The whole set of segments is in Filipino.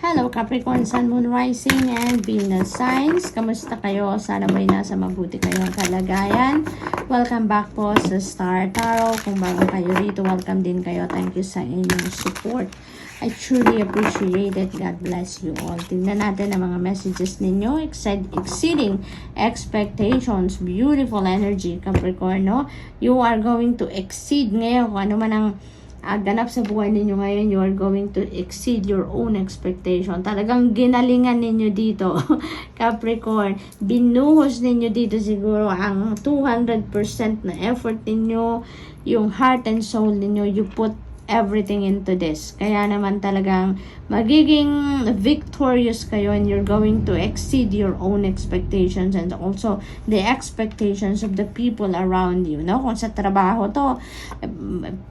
Hello Capricorn, Sun, Moon, Rising, and Venus signs. Kamusta kayo? Sana may nasa mabuti kayong kalagayan. Welcome back po sa Star Tarot. Kung bago kayo dito, welcome din kayo. Thank you sa inyong support. I truly appreciate it. God bless you all. Tingnan natin ang mga messages ninyo. Exceeding expectations. Beautiful energy, Capricorn, no? You are going to exceed ngayon kung ano man ang ganap sa buhay ninyo ngayon. You are going to exceed your own expectation. Talagang ginalingan ninyo dito, Capricorn. Binuhos ninyo dito siguro ang 200% na effort ninyo, yung heart and soul ninyo. You put everything into this. Kaya naman talagang magiging victorious kayo, and you're going to exceed your own expectations and also the expectations of the people around you, no? Kung sa trabaho to,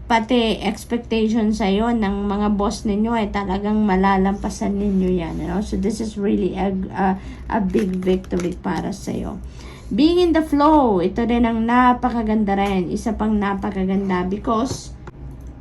pati expectations sa'yo ng mga boss ninyo ay talagang malalampasan ninyo yan, you know? So this is really a big victory para sa'yo. Being in the flow, ito rin ang napakaganda rin. Isa pang napakaganda because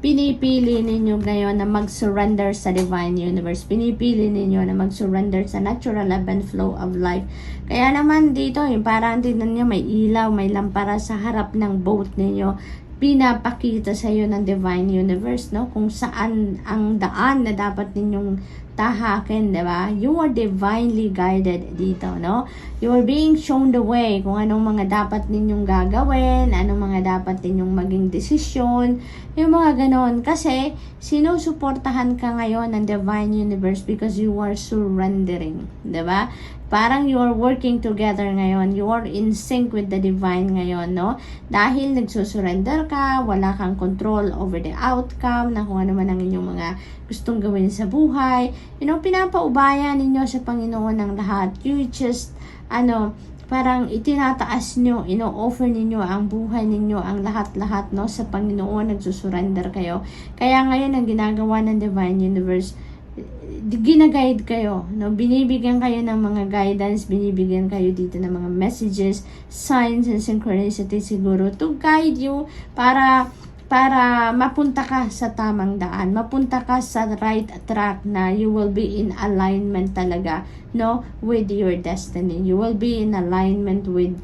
pinipili ninyo ngayon na mag-surrender sa Divine Universe. Pinipili ninyo na mag-surrender sa natural ebb and flow of life. Kaya naman dito, yung parang tignan nyo, may ilaw, may lampara sa harap ng boat ninyo. Pinapakita sa iyo ng Divine Universe, no? Kung saan ang daan na dapat ninyong tahakin, diba? You are divinely guided dito, no? You are being shown the way kung anong mga dapat ninyong gagawin, anong mga dapat ninyong maging desisyon, yung mga ganon. Kasi, sinusuportahan ka ngayon ng Divine Universe because you are surrendering, diba? Parang you are working together ngayon. You are in sync with the divine ngayon, no? Dahil nagsusurrender ka, wala kang control over the outcome na kung ano man ang inyong mga gustong gawin sa buhay. You know, pinapaubaya ninyo sa Panginoon ng lahat. You just, parang itinataas nyo, offer ninyo ang buhay ninyo, ang lahat-lahat, no? Sa Panginoon, nagsusurrender kayo. Kaya ngayon, ang ginagawa ng Divine Universe, ginaguide kayo, no? Binibigyan kayo ng mga guidance, binibigyan kayo dito ng mga messages, signs and synchronicity siguro to guide you para mapunta ka sa tamang daan, mapunta ka sa right track na you will be in alignment talaga, no, with your destiny. You will be in alignment with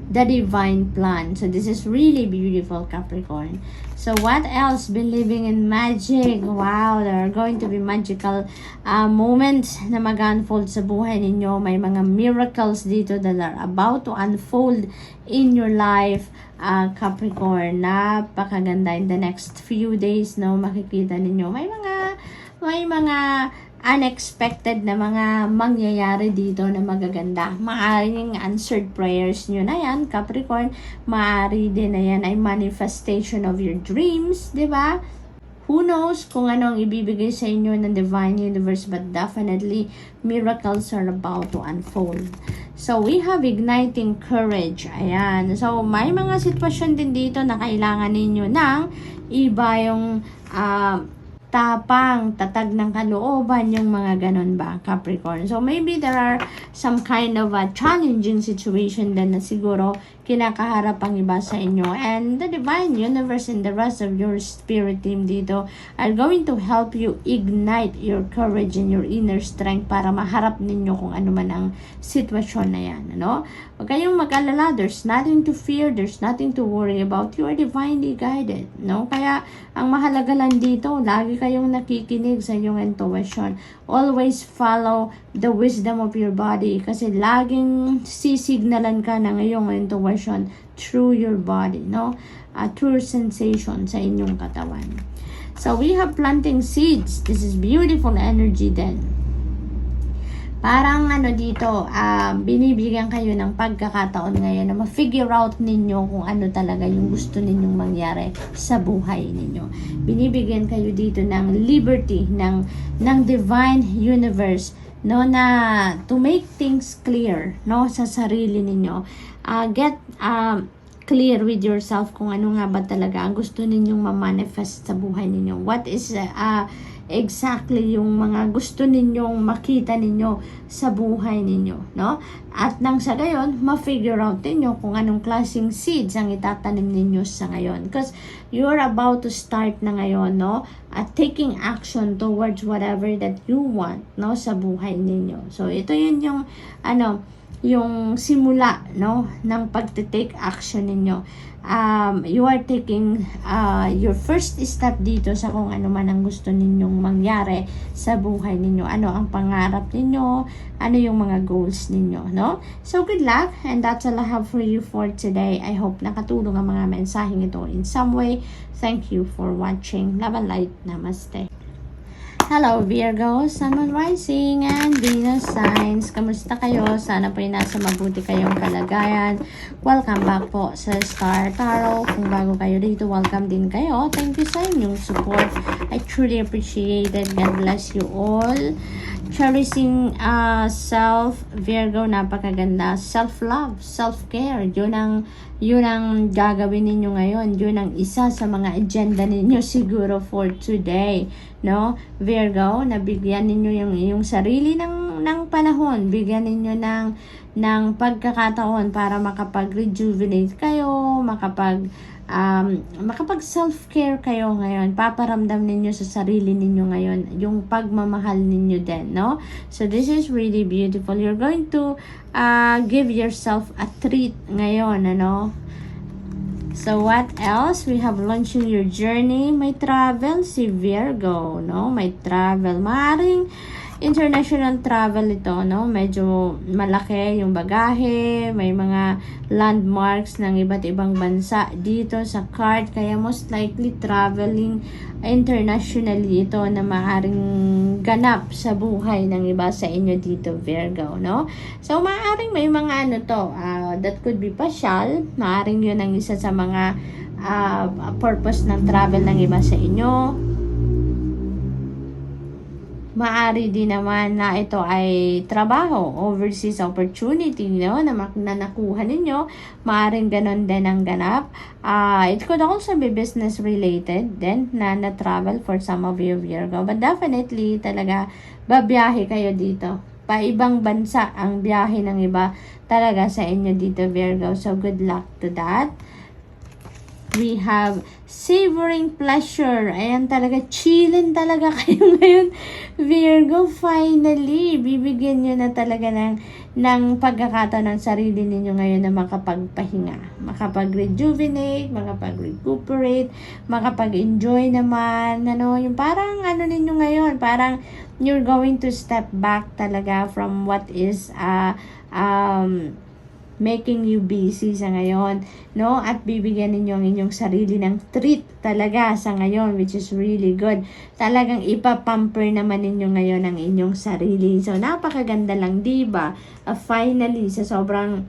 the divine plan. So this is really beautiful, Capricorn. So what else? Believing in magic. Wow, there are going to be magical moments na mag-unfold sa buhay ninyo. May mga miracles dito that are about to unfold in your life, Capricorn. Napakaganda. In the next few days, no, makikita ninyo may mga unexpected na mga mangyayari dito na magaganda. Maaring answered prayers nyo na yan, Capricorn. Maari din na yan ay manifestation of your dreams, di ba? Who knows kung ano ang ibibigay sa inyo ng Divine Universe, but definitely miracles are about to unfold. So we have igniting courage. Ayan. So may mga sitwasyon din dito na kailangan ninyo ng iba yung tapang, tatag ng kalooban, yung mga ganon ba, Capricorn. So maybe there are some kind of a challenging situation din na siguro kinakaharap ang iba sa inyo, and the Divine Universe and the rest of your spirit team dito are going to help you ignite your courage and your inner strength para maharap ninyo kung ano man ang sitwasyon na yan, ano? Huwag kayong mag-alala. There's nothing to fear, there's nothing to worry about. You are divinely guided, no? Kaya ang mahalaga lang dito, lagi kayong nakikinig sa inyong intuition. Always follow the wisdom of your body, kasi laging sisignalan ka ng iyong intuition through your body, no? Through sensation sa inyong katawan. So we have planting seeds. This is beautiful energy then. Parang dito, binibigyan kayo ng pagkakataon ngayon na ma-figure out ninyo kung ano talaga yung gusto ninyong mangyari sa buhay ninyo. Binibigyan kayo dito ng liberty ng Divine Universe, no, na to make things clear, no, sa sarili ninyo. Get clear with yourself kung ano nga ba talaga ang gusto ninyong ma-manifest sa buhay ninyo. What is exactly yung mga gusto ninyong makita ninyo sa buhay ninyo, no? At nang sa gayon, ma-figure out ninyo kung anong klaseng seeds ang itatanim ninyo sa ngayon. Because you're about to start na ngayon, no? At taking action towards whatever that you want, no? Sa buhay ninyo. So, ito yun yung, yung simula, no? Ng pagte-take action ninyo. You are taking your first step dito sa kung ano man ang gusto ninyong mangyari sa buhay ninyo. Ano ang pangarap ninyo, ano yung mga goals ninyo, no? So, good luck, and that's all I have for you for today. I hope nakatulong ang mga mensaheng ito in some way. Thank you for watching. Love and light. Namaste. Hello Virgo, Sun, Moon, Rising, and Venus signs. Kamusta kayo? Sana po nasa mabuti kayong kalagayan. Welcome back po sa Star Tarot. Kung bago kayo dito, welcome din kayo. Thank you sa inyong support. I truly appreciate it. God bless you all. Cherishing self, Virgo, napakaganda. Self-love, self-care. Yun ang gagawin ninyo ngayon. Yun ang isa sa mga agenda ninyo siguro for today. No? Virgo, nabigyan ninyo yung sarili ng panahon. Bigyan ninyo ng pagkakataon para makapag-rejuvenate kayo, makapag self-care kayo ngayon. Paparamdam ninyo sa sarili ninyo ngayon yung pagmamahal ninyo din, no? So this is really beautiful. You're going to give yourself a treat ngayon, ano? So what else? We have launching your journey. May travel si Virgo, no? May travel. Maaring international travel ito, no? Medyo malaki yung bagahe, may mga landmarks ng iba't ibang bansa dito sa card, kaya most likely traveling internationally ito na maaring ganap sa buhay ng iba sa inyo dito, Virgo, no? So maaring may mga that could be pasyal, maaring yun ang isa sa mga purpose ng travel ng iba sa inyo. Maari din naman na ito ay trabaho, overseas opportunity, no, na nakuha ninyo. Maaring ganon din ang ganap. It could also be business related then na travel for some of you, Virgo. But definitely talaga babiyahe kayo dito. Paibang bansa ang biyahe ng iba talaga sa inyo dito, Virgo. So good luck to that. We have savoring pleasure. Ayan talaga, chillin talaga kayo ngayon, Virgo. Finally, bibigyan nyo na talaga ng pagkakataon ng sarili ninyo ngayon na makapagpahinga, makapag-rejuvenate, makapag-recuperate, makapag-enjoy naman, yung parang ninyo ngayon, parang you're going to step back talaga from what is making you busy sa ngayon, no? At bibigyan ninyo ang inyong sarili ng treat talaga sa ngayon, which is really good. Talagang ipapamper naman ninyo ngayon ang inyong sarili. So, napakaganda lang, diba? Finally, sa sobrang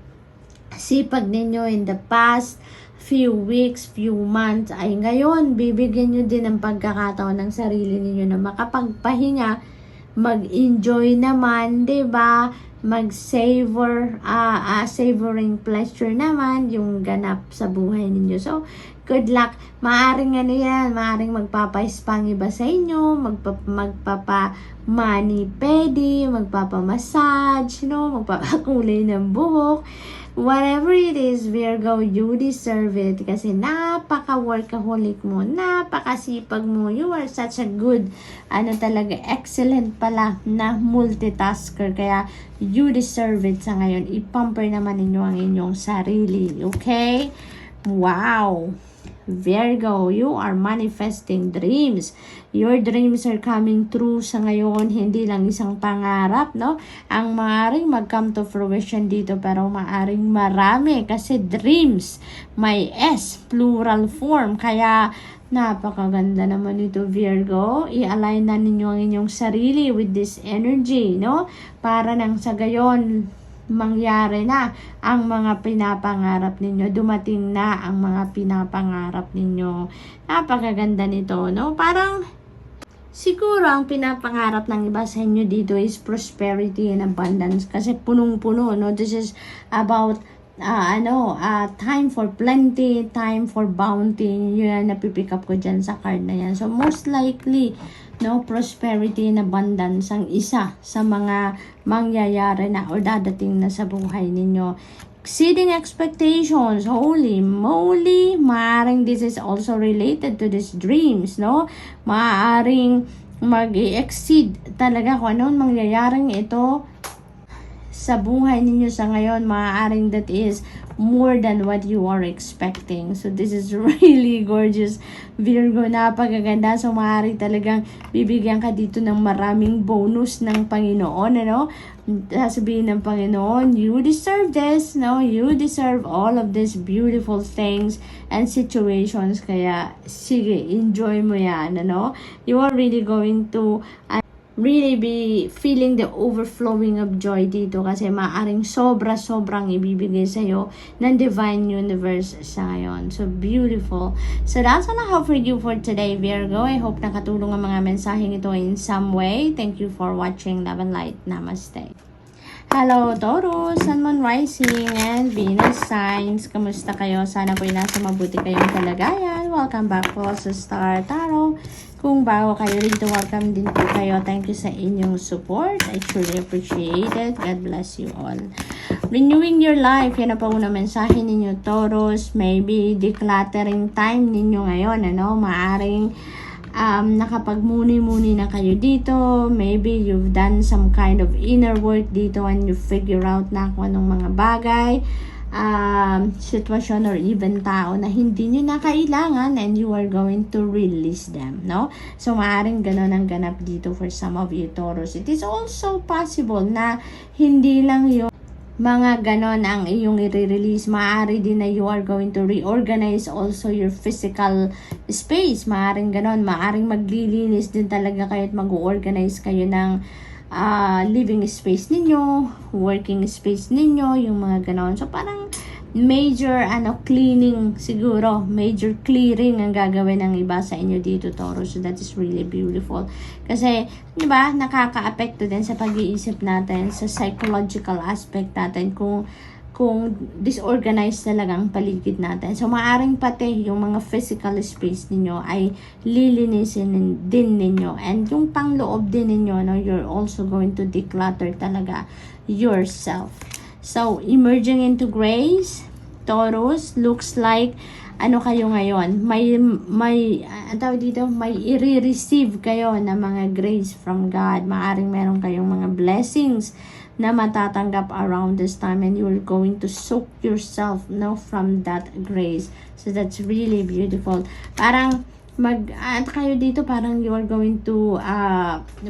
sipag ninyo in the past few weeks, few months, ay ngayon, bibigyan nyo din ng pagkakataon ng sarili ninyo na makapagpahinga, mag-enjoy naman, diba? Mag-savor, savoring pleasure naman yung ganap sa buhay ninyo. So, good luck. Maaring maaring magpapa-spa ang iba sa inyo, magpapa-mani-pedi, magpapa-massage, magpapakulay ng buhok. Whatever it is, Virgo, you deserve it kasi napaka-workaholic mo, napakasipag mo. You are such a good, talaga, excellent pala na multitasker. Kaya, you deserve it sa ngayon. I-pamper naman ninyo ang inyong sarili. Okay? Wow! Virgo, you are manifesting dreams. Your dreams are coming true sa ngayon. Hindi lang isang pangarap, no? Ang maaring mag-come to fruition dito, pero maaring marami kasi dreams. May S, plural form. Kaya, napakaganda naman ito, Virgo. I-align na ninyo ang inyong sarili with this energy, no? Para nang sa gayon, mangyari na ang mga pinapangarap ninyo, dumating na ang mga pinapangarap ninyo. Napakaganda nito, no? Parang siguro ang pinapangarap ng iba sa inyo dito is prosperity and abundance kasi punong-puno, no? This is about time for plenty, time for bounty. Yun ang napipick up ko dyan sa card na yan. So most likely no, prosperity and abundance ang isa sa mga mangyayari na or dadating na sa buhay ninyo. Exceeding expectations, holy moly, maaring this is also related to these dreams, no? Maaring mag-exceed talaga kung anong mangyayaring ito sa buhay ninyo sa ngayon. Maaaring that is more than what you are expecting. So this is really gorgeous, Virgo. Napakaganda. So maaari talagang bibigyan ka dito ng maraming bonus ng Panginoon, ano? Sasabihin ng Panginoon, you deserve this, no? You deserve all of these beautiful things and situations. Kaya sige, enjoy mo yan, ano? You are really going to really be feeling the overflowing of joy dito kasi maaring sobrang ibibigay sa'yo ng Divine Universe sa ngayon. So, beautiful. So, that's all I have for you for today, Virgo. I hope nakatulong ang mga mensaheng ito in some way. Thank you for watching. Love and light. Namaste. Hello, Taurus, Sun, Moon, Rising, and Venus signs. Kamusta kayo? Sana po'y nasa mabuti kayong kalagayan. Welcome back po sa Star Tarot. Kung bago kayo rito, welcome din po kayo. Thank you sa inyong support. I truly appreciate it. God bless you all. Renewing your life. Yan na po una mensahe ninyo, Taurus. Maybe decluttering time ninyo ngayon. Ano? Maaring nakapagmuni-muni na kayo dito. Maybe you've done some kind of inner work dito and you figure out na kung anong mga bagay, sitwasyon or even tao na hindi nyo na kailangan and you are going to release them, no? So, maaaring ganon ang ganap dito for some of you, Taurus. It is also possible na hindi lang yung mga ganon ang iyong i-release. Maaari din na you are going to reorganize also your physical space. Maaring ganon. Maaring maglilinis din talaga kayo at mag-organize kayo ng living space ninyo, working space ninyo, yung mga ganon. So, parang major cleaning siguro, major clearing ang gagawin ng iba sa inyo dito, Taurus. So that is really beautiful kasi di ba nakaka-apekto din sa pag-iisip natin, sa psychological aspect natin kung disorganized talaga ang paligid natin. So maaring pati yung mga physical space ninyo ay lilinisin din ninyo, and yung pangloob din ninyo, no, you're also going to declutter talaga yourself. So, emerging into grace, Taurus, looks like, kayo ngayon, may i-receive kayo na mga grace from God. Maaring meron kayong mga blessings na matatanggap around this time and you're going to soak yourself, no, from that grace. So, that's really beautiful. Parang, kayo dito, parang you are going to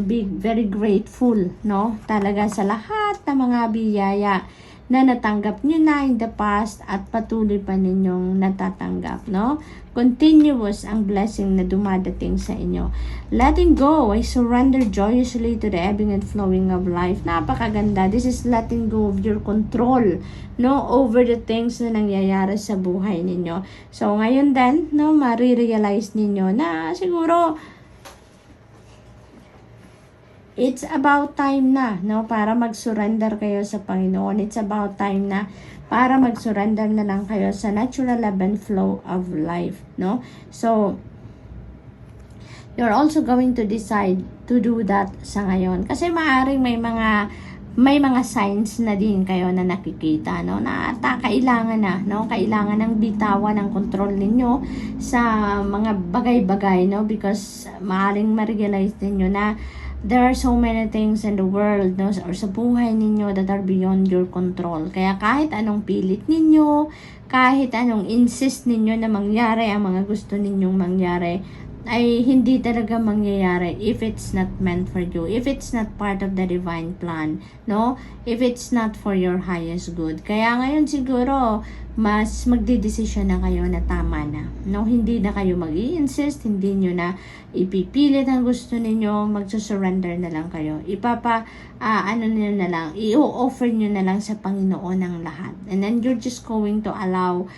be very grateful, no? Talaga sa lahat ng mga biyaya na natanggap nyo na in the past at patuloy pa ninyong natatanggap, no? Continuous ang blessing na dumadating sa inyo. Letting go, I surrender joyously to the ebbing and flowing of life. Napakaganda. This is letting go of your control, no, over the things na nangyayari sa buhay ninyo. So, ngayon din, no, marirealize ninyo na siguro it's about time na, no, para mag-surrender kayo sa Panginoon. It's about time na para mag-surrender na lang kayo sa natural ebb and flow of life, no? So, you're also going to decide to do that sa ngayon. Kasi maaaring may mga signs na din kayo na nakikita, no, na kailangan na, no, kailangan ng bitawan ng control ninyo sa mga bagay-bagay, no, because maaaring ma-realize ninyo na there are so many things in the world, no, or sa buhay ninyo that are beyond your control. Kaya kahit anong pilit ninyo, kahit anong insist ninyo na mangyari ang mga gusto ninyong mangyari, ay hindi talaga mangyayari if it's not meant for you, if it's not part of the divine plan, no, if it's not for your highest good. Kaya ngayon siguro mas magdedesisyon na kayo na tama na, no, hindi na kayo mag-i-insist, hindi nyo na ipipilit ang gusto ninyo, magsusurrender na lang kayo, nyo na lang, i-offer nyo na lang sa Panginoon ang lahat, and then you're just going to allow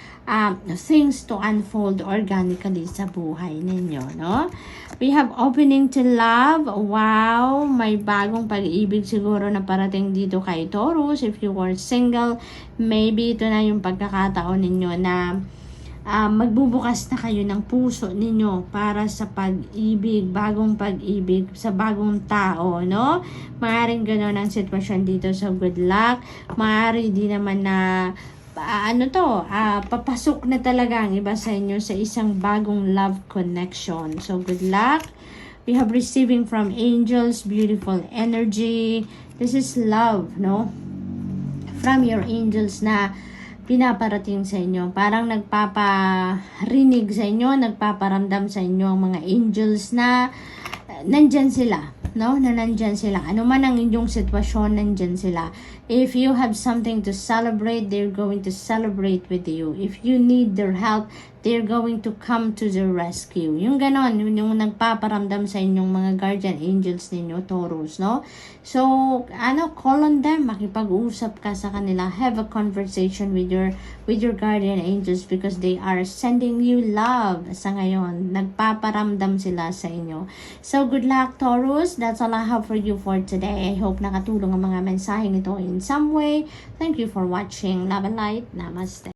things to unfold organically sa buhay ninyo, no? We have opening to love. Wow, may bagong pag-ibig siguro na parating dito kay Taurus. If you were single, maybe ito na yung pagkakataon ninyo na magbubukas na kayo ng puso ninyo para sa pag-ibig, bagong pag-ibig sa bagong tao, no? Maaaring gano'n ang sitwasyon dito, so good luck. Maaari din naman na papasok na talaga ang iba sa inyo sa isang bagong love connection. So good luck. We have receiving from angels, beautiful energy. This is love, no? From your angels na pinaparating sa inyo. Parang nagpaparinig sa inyo, nagpaparamdam sa inyo ang mga angels na nandyan sila, no? Na nandyan sila. Ano man ang inyong sitwasyon, nandyan sila. If you have something to celebrate, they're going to celebrate with you. If you need their help, they're going to come to the rescue. Yung ganon, yung nagpaparamdam sa inyong mga guardian angels ninyo, Taurus, no? So, call on them, makipag-usap ka sa kanila, have a conversation with your guardian angels because they are sending you love sa ngayon. Nagpaparamdam sila sa inyo. So, good luck, Taurus. That's all I have for you for today. I hope nakatulong ang mga mensaheng ito in some way. Thank you for watching. Love and light. Namaste.